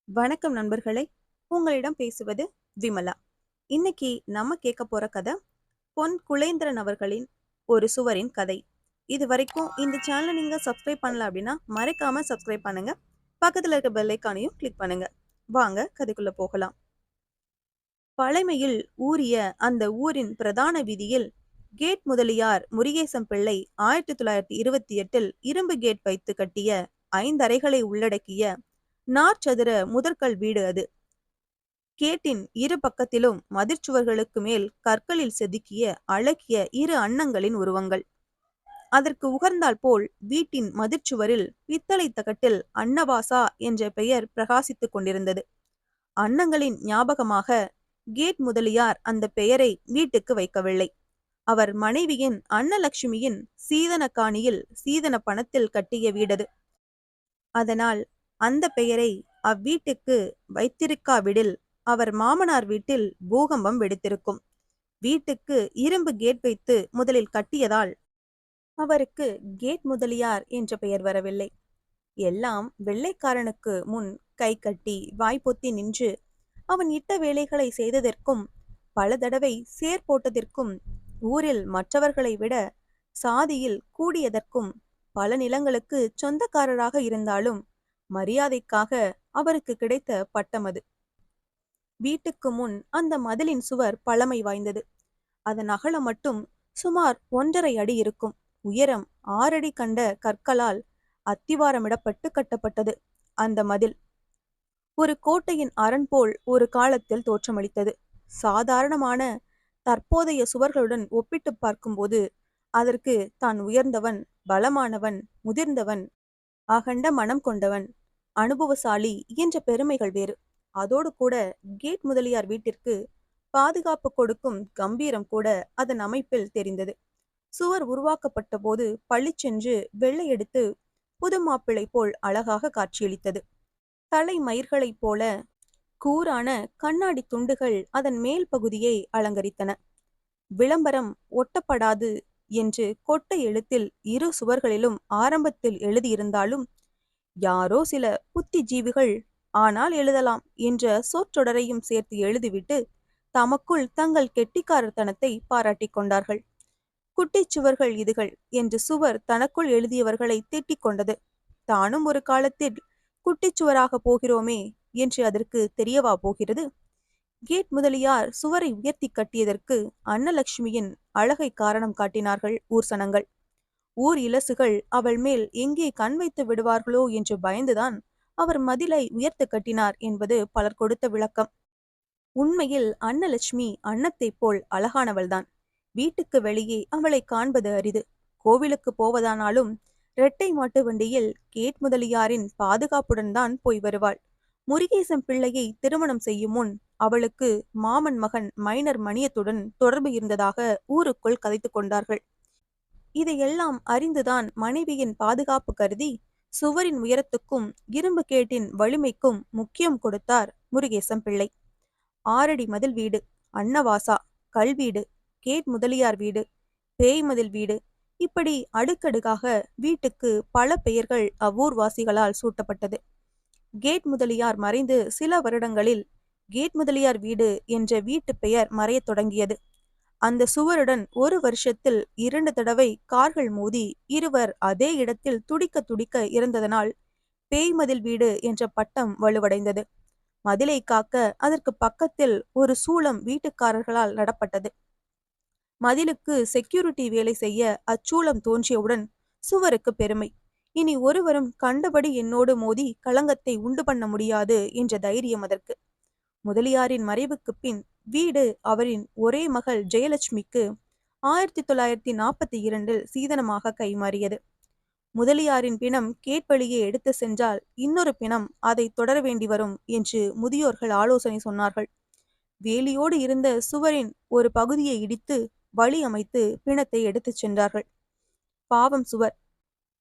வணக்கம் நண்பர்களே. உங்களிடம் பேசுவது விமலா. இன்னைக்கு நம்ம கேட்க போற கதை பொன் குலேந்திரன் அவர்களின் ஒரு சுவரின் கதை. இது வரைக்கும் இந்த சேனலை நீங்க சப்ஸ்கிரைப் பண்ணல அப்படின்னா மறக்காம சப்ஸ்கிரைப் பண்ணுங்க. பக்கத்துல இருக்க பெல் ஐக்கானையும் கிளிக் பண்ணுங்க. வாங்க கதைக்குள்ள போகலாம். பழமையில் ஊறிய அந்த ஊரின் பிரதான வீதியில் கேட் முதலியார் முருகேசம் பிள்ளை 1928 இரும்பு கேட் வைத்து கட்டிய 5 அறைகளை உள்ளடக்கிய நாற்சதுர முதற்கல் வீடு அது. கேட்டின் இரு பக்கத்திலும் மதிர்ச்சுவர்களுக்கு மேல் கற்களில் செதுக்கிய அழகிய இரு அன்னங்களின் உருவங்கள். அதற்கு உகர்ந்தால் போல் வீட்டின் மதிர்ச்சுவரில் பித்தளை தகட்டில் அன்னவாசா என்ற பெயர் பிரகாசித்துக் கொண்டிருந்தது. அன்னங்களின் ஞாபகமாக கேட் முதலியார் அந்த பெயரை வீட்டுக்கு வைக்கவில்லை. அவர் மனைவியின் அன்னலட்சுமியின் சீதன காணியில் சீதன பணத்தில் கட்டிய வீடது. அதனால் அந்த பெயரை அவ்வீட்டுக்கு வைத்திருக்காவிடில் அவர் மாமனார் வீட்டில் பூகம்பம் வெடித்திருக்கும். வீட்டுக்கு இரும்பு கேட் வைத்து முதலில் கட்டியதால் அவருக்கு கேட் முதலியார் என்ற பெயர் வரவில்லை. எல்லாம் வெள்ளைக்காரனுக்கு முன் கை கட்டி வாய்ப்பொத்தி நின்று அவன் இட்ட வேலைகளை செய்ததற்கும் பல தடவை சேர் போட்டதற்கும் ஊரில் மற்றவர்களை விட சாதியில் கூடியதற்கும் பல நிலங்களுக்கு சொந்தக்காரராக இருந்தாலும் மரியாதைக்காக அவருக்கு கிடைத்த பட்டம் அது. வீட்டுக்கு முன் அந்த மதிலின் சுவர் பழமை வாய்ந்தது. அதன் அகலம் மட்டும் சுமார் 1.5 அடி இருக்கும். உயரம் 6 அடி கண்ட கற்களால் அத்திவாரமிடப்பட்டு கட்டப்பட்டது அந்த மதில். ஒரு கோட்டையின் அரண் போல் ஒரு காலத்தில் தோற்றமளித்தது. சாதாரணமான தற்போதைய சுவர்களுடன் ஒப்பிட்டு பார்க்கும்போது அதற்கு தான் உயர்ந்தவன், பலமானவன், முதிர்ந்தவன், அகண்ட மனம் கொண்டவன், அனுபவசாலி என்ற பெருமைகள் வேறு. அதோடு கூட கேட் முதலியார் வீட்டிற்கு பாதுகாப்பு கொடுக்கும் கம்பீரம் கூட அதன் அமைப்பில் தெரிந்தது. சுவர் உருவாக்கப்பட்ட போது பளிச்சென்று வெள்ளையெடுத்து புது மாப்பிள்ளை போல் அழகாக காட்சியளித்தது. தலை மயிர்களைப் போல கூரான கண்ணாடி துண்டுகள் அதன் மேல் பகுதியை அலங்கரித்தன. விளம்பரம் ஒட்டப்படாது என்று கொட்டை எழுத்தில் இரு சுவர்களிலும் ஆரம்பத்தில் எழுதியிருந்தாலும் யாரோ சில புத்திஜீவிகள் ஆனால் எழுதலாம் என்ற சொற்றொடரையும் சேர்த்து எழுதிவிட்டு தமக்குள் தங்கள் கெட்டிக்காரத்தனத்தை பாராட்டிக் கொண்டார்கள். குட்டிச்சுவர்கள் இதுகள் என்று சுவர் தனக்குள் எழுதியவர்களை திட்டிக் கொண்டது. தானும் ஒரு காலத்தில் குட்டிச்சுவராக போகிறோமே என்று அதற்கு தெரியவா போகிறது? கேட் முதலியார் சுவரை உயர்த்தி கட்டியதற்கு அன்னலட்சுமியின் அழகை காரணம் காட்டினார்கள் ஊர்சனங்கள். ஊர் இலசுகள் அவள் மேல் எங்கே கண் வைத்து விடுவார்களோ என்று பயந்துதான் அவர் மதிலை உயர்த்து கட்டினார் என்பது பலர் கொடுத்த விளக்கம். உண்மையில் அன்னலட்சுமி அன்னத்தைப் போல் அழகானவள்தான். வீட்டுக்கு வெளியே அவளை காண்பது அரிது. கோவிலுக்கு போவதானாலும் இரட்டை மாட்டு வண்டியில் கேட் முதலியாரின் பாதுகாப்புடன் தான் போய் வருவாள். முருகேசன் பிள்ளையை திருமணம் செய்யும் முன் அவளுக்கு மாமன் மகன் மைனர் மணியத்துடன் தொடர்பு இருந்ததாக ஊருக்குள் கதைத்து கொண்டார்கள். இதையெல்லாம் அறிந்துதான் மனைவியின் பாதுகாப்பு கருதி சுவரின் உயரத்துக்கும் இரும்பு கேட்டின் வலிமைக்கும் முக்கியம் கொடுத்தார் முருகேசம் பிள்ளை. 6 அடி மதில் வீடு, அன்னவாசா, கல்வீடு, கேட் முதலியார் வீடு, பேய் மதில் வீடு, இப்படி அடுக்கடுக்காக வீட்டுக்கு பல பெயர்கள் அவ்வூர்வாசிகளால் சூட்டப்பட்டது. கேட் முதலியார் மறைந்து சில வருடங்களில் கேட் முதலியார் வீடு என்ற வீட்டு பெயர் மறையத் தொடங்கியது. அந்த சுவருடன் ஒரு வருஷத்தில் 2 தடவை கார்கள் மோதி இருவர் அதே இடத்தில் துடிக்க துடிக்க இறந்ததனால் பேய்மதில் வீடு என்ற பட்டம் வலுவடைந்தது. மதிலை காக்க அதற்கு பக்கத்தில் ஒரு சூளம் வீட்டுக்காரர்களால் நடப்பட்டது. மதிலுக்கு செக்யூரிட்டி வேலை செய்ய அச்சூளம் தோன்றியவுடன் சுவருக்கு பெருமை. இனி ஒருவரும் கண்டபடி என்னோடு மோதி களங்கத்தை உண்டு பண்ண முடியாது என்ற தைரியம் அதற்கு. முதலியாரின் மறைவுக்கு பின் வீடு அவரின் ஒரே மகள் ஜெயலட்சுமிக்கு 1942 சீதனமாக கைமாறியது. முதலியாரின் பிணம் கேட்வழியே எடுத்து சென்றால் இன்னொரு பிணம் அதை தொடர வேண்டி வரும் என்று முதியோர்கள் ஆலோசனை சொன்னார்கள். வேலியோடு இருந்த சுவரின் ஒரு பகுதியை இடித்து வழி அமைத்து பிணத்தை எடுத்துச் சென்றார்கள். பாவம் சுவர்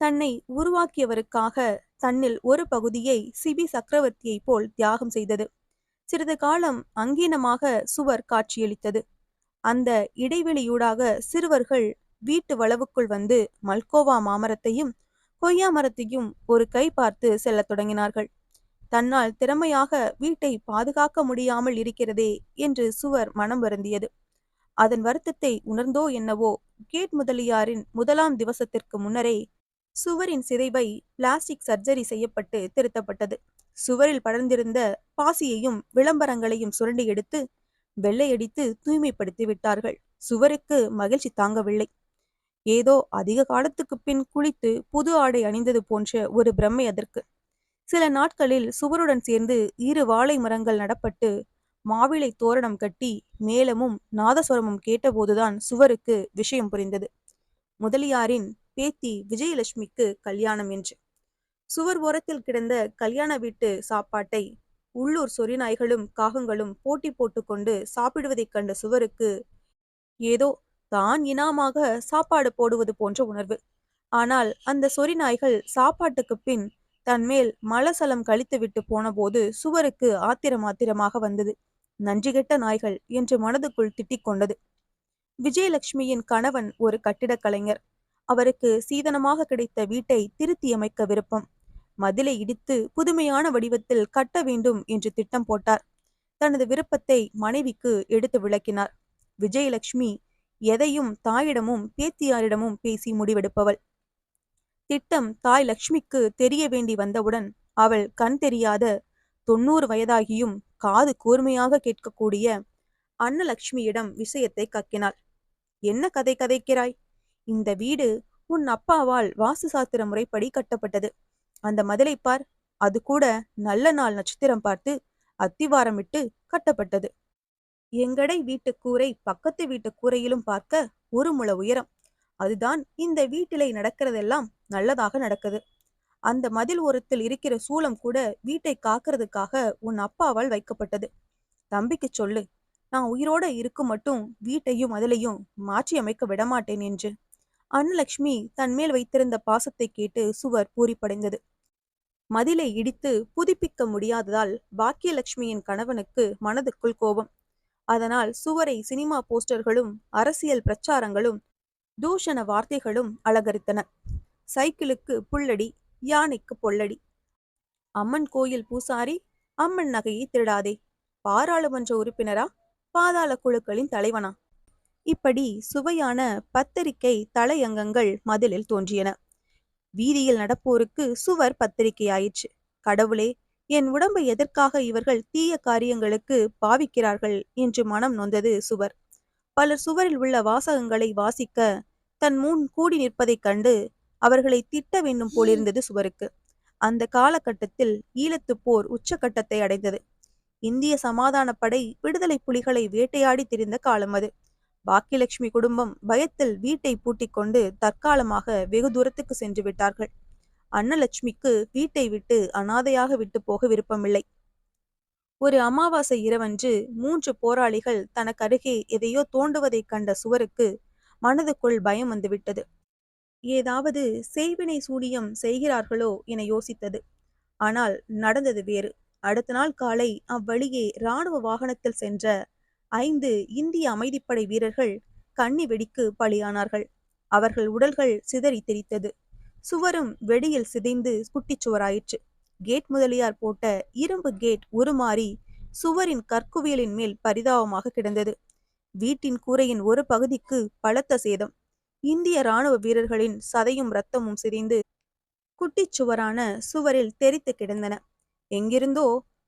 தன்னை உருவாக்கியவருக்காக தன்னில் ஒரு பகுதியை சிபி சக்கரவர்த்தியை போல் தியாகம் செய்தது. சிறிது காலம் அங்கீனமாக சுவர் காட்சியளித்தது. அந்த இடைவெளியூடாக சிறுவர்கள் வீட்டு வளவுக்குள் வந்து மல்கோவா மாமரத்தையும் கொய்யா மரத்தையும் ஒரு கை பார்த்து செல்லத் தொடங்கினார்கள். தன்னால் திறமையாக வீட்டை பாதுகாக்க முடியாமல் இருக்கிறதே என்று சுவர் மனம் வருந்தியது. அதன் வருத்தத்தை உணர்ந்தோ என்னவோ, கேட் முதலியாரின் முதலாம் திவசத்திற்கு முன்னரே சுவரின் சிதைவை பிளாஸ்டிக் சர்ஜரி செய்யப்பட்டு திருத்தப்பட்டது. சுவரில் படர்ந்திருந்த பாசியையும் விளம்பரங்களையும் சுரண்டி எடுத்து வெள்ளையடித்து தூய்மைப்படுத்தி விட்டார்கள். சுவருக்கு மகிழ்ச்சி தாங்கவில்லை. ஏதோ அதிக காலத்துக்கு பின் குளித்து புது ஆடை அணிந்தது போன்ற ஒரு பிரமை அதற்கு. சில நாட்களில் சுவருடன் சேர்ந்து 2 வாழை மரங்கள் நடப்பட்டு மாவிலை தோரணம் கட்டி மேளமும் நாதஸ்வரமும் கேட்டபோதுதான் சுவருக்கு விஷயம் புரிந்தது. முதலியாரின் பேத்தி விஜயலட்சுமிக்கு கல்யாணம் என்று. சுவர் ஓரத்தில் கிடந்த கல்யாண வீட்டு சாப்பாட்டை உள்ளூர் சொறிநாய்களும் காகங்களும் போட்டி போட்டுக்கொண்டு சாப்பிடுவதைக் கண்ட சுவருக்கு ஏதோ தான் இனாமாக சாப்பாடு போடுவது போன்ற உணர்வு. ஆனால் அந்த சொறிநாய்கள் சாப்பாட்டுக்குப் பின் தன்மேல் மலசலம் கழித்துவிட்டு போனபோது சுவருக்கு ஆத்திரமாக வந்தது. நன்றிகெட்ட நாய்கள் என்று மனதுக்குள் திட்டிக் கொண்டது. விஜயலட்சுமியின் கணவன் ஒரு கட்டிடக் கலைஞர். அவருக்கு சீதனமாக கிடைத்த வீட்டை திருத்தியமைக்க விருப்பம். மதிலை இடித்து புதுமையான வடிவத்தில் கட்ட வேண்டும் என்று திட்டம் போட்டார். தனது விருப்பத்தை மனைவிக்கு எடுத்து விளக்கினார். விஜயலட்சுமி எதையும் தாயிடமும் பேத்தியாரிடமும் பேசி முடிவெடுப்பவள். திட்டம் தாய் லட்சுமிக்கு தெரிய வேண்டி வந்தவுடன் அவள் கண் தெரியாத 90 வயதாகியும் காது கூர்மையாக கேட்கக்கூடிய அன்னலட்சுமியிடம் விஷயத்தை கக்கினாள். என்ன கதை கதைக்கிறாய்? இந்த வீடு உன் அப்பாவால் வாஸ்து சாஸ்திர முறைப்படி கட்டப்பட்டது. அந்த மதிலை பார், அது கூட நல்ல நாள் நட்சத்திரம் பார்த்து அத்திவாரமிட்டு கட்டப்பட்டது. எங்கடை வீட்டு கூரை பக்கத்து வீட்டு கூரையிலும் பார்க்க 1 முழ உயரம். அதுதான் இந்த வீட்டிலே நடக்கிறதெல்லாம் நல்லதாக நடக்குது. அந்த மதில் ஓரத்தில் இருக்கிற சூலம் கூட வீட்டை காக்கிறதுக்காக உன் அப்பாவால் வைக்கப்பட்டது. தம்பிக்கு சொல்லு, நான் உயிரோட இருக்கும் மட்டும் வீட்டையும் மதிலையும் மாற்றி அமைக்க விடமாட்டேன் என்று. அன்னலட்சுமி தன்மேல் வைத்திருந்த பாசத்தை கேட்டு சுவர் பூரிப்படைந்தது. மதிலை இடித்து புதுப்பிக்க முடியாததால் பாக்கியலட்சுமியின் கணவனுக்கு மனதுக்குள் கோபம். அதனால் சுவரை சினிமா போஸ்டர்களும் அரசியல் பிரச்சாரங்களும் தூஷண வார்த்தைகளும் அலங்கரித்தன. சைக்கிளுக்கு புல்லடி, யானைக்கு பொல்லடி. அம்மன் கோயில் பூசாரி, அம்மன் நகையை திருடாதே. பாராளுமன்ற உறுப்பினரா, பாதாள குழுக்களின் தலைவனா? இப்படி சுவையான பத்திரிகை தலையங்கங்கள் மதிலில் தோன்றியன. வீதியில் நடப்போருக்கு சுவர் பத்திரிகையாயிற்று. கடவுளே, என் உடம்பை எதற்காக இவர்கள் தீய காரியங்களுக்கு பாவிக்கிறார்கள் என்று மனம் நொந்தது சுவர். பலர் சுவரில் உள்ள வாசகங்களை வாசிக்க தன் முன் கூடி நிற்பதைக் கண்டு அவர்களை திட்ட வேண்டும் போலிருந்தது சுவருக்கு. அந்த காலகட்டத்தில் ஈழத்துப் போர் உச்சகட்டத்தை அடைந்தது. இந்திய சமாதான படை விடுதலை புலிகளை வேட்டையாடி திரிந்த காலம் அது. பாக்கியலட்சுமி குடும்பம் பயத்தில் வீட்டை பூட்டிக் கொண்டு தற்காலமாக வெகு தூரத்துக்கு சென்று விட்டார்கள். அன்னலட்சுமிக்கு வீட்டை விட்டு அனாதையாக விட்டு போக விருப்பமில்லை. ஒரு அமாவாசை இரவன்று 3 போராளிகள் தனக்கருகே எதையோ தோண்டுவதைக் கண்ட சுவருக்கு மனதுக்குள் பயம் வந்துவிட்டது. ஏதாவது செய்வினை சூனியம் செய்கிறார்களோ என யோசித்தது. ஆனால் நடந்தது வேறு. அடுத்த நாள் காலை அவ்வழியே இராணுவ வாகனத்தில் சென்ற 5 இந்திய அமைதிப்படை வீரர்கள் கண்ணி வெடிக்கு பலியானார்கள். அவர்கள் உடல்கள் சிதறி தெரித்தது. சுவரும் வெடியில் சிதைந்து குட்டிச்சுவராயிற்று. கேட் முதலியார் போட்ட இரும்பு கேட் உருமாறி சுவரின் கற்குவியலின் மேல் பரிதாபமாக கிடந்தது. வீட்டின் கூரையின் ஒரு பகுதிக்கு பலத்த சேதம். இந்திய இராணுவ வீரர்களின் சதையும் இரத்தமும் சிதைந்து குட்டிச்சுவரான சுவரில் தெரித்து கிடந்தன. எங்கிருந்தோ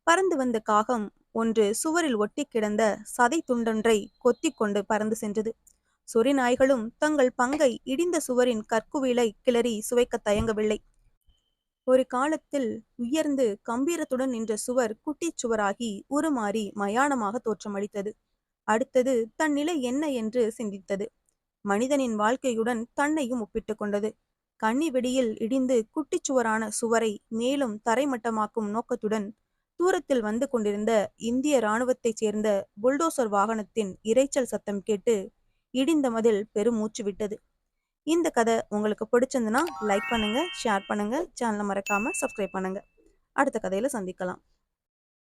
பறந்து வந்த காகம் ஒன்று சுவரில் ஒட்டி கிடந்த சதை துண்டொன்றை கொத்தி கொண்டு பறந்து சென்றது. சொறி நாய்களும் தங்கள் பங்கை இடிந்த சுவரின் கற்குவியலை கிளறி சுவைக்க தயங்கவில்லை. ஒரு காலத்தில் உயர்ந்து கம்பீரத்துடன் நின்ற சுவர் குட்டிச்சுவராகி உருமாறி மயானமாக தோற்றமளித்தது. அடுத்தது தன் நிலை என்ன என்று சிந்தித்தது. மனிதனின் வாழ்க்கையுடன் தன்னையும் ஒப்பிட்டு கொண்டது. கன்னி வெடியில் இடிந்து குட்டிச்சுவரான சுவரை மேலும் தரைமட்டமாக்கும் நோக்கத்துடன் தூரத்தில் வந்து கொண்டிருந்த இந்திய இராணுவத்தைச் சேர்ந்த புல்டோசர் வாகனத்தின் இரைச்சல் சத்தம் கேட்டு இடிந்த மதில் பெருமூச்சு விட்டது. இந்த கதை உங்களுக்கு பிடிச்சிருந்துன்னா லைக் பண்ணுங்க, ஷேர் பண்ணுங்க, சேனலை மறக்காம சப்ஸ்கிரைப் பண்ணுங்க. அடுத்த கதையில சந்திக்கலாம்.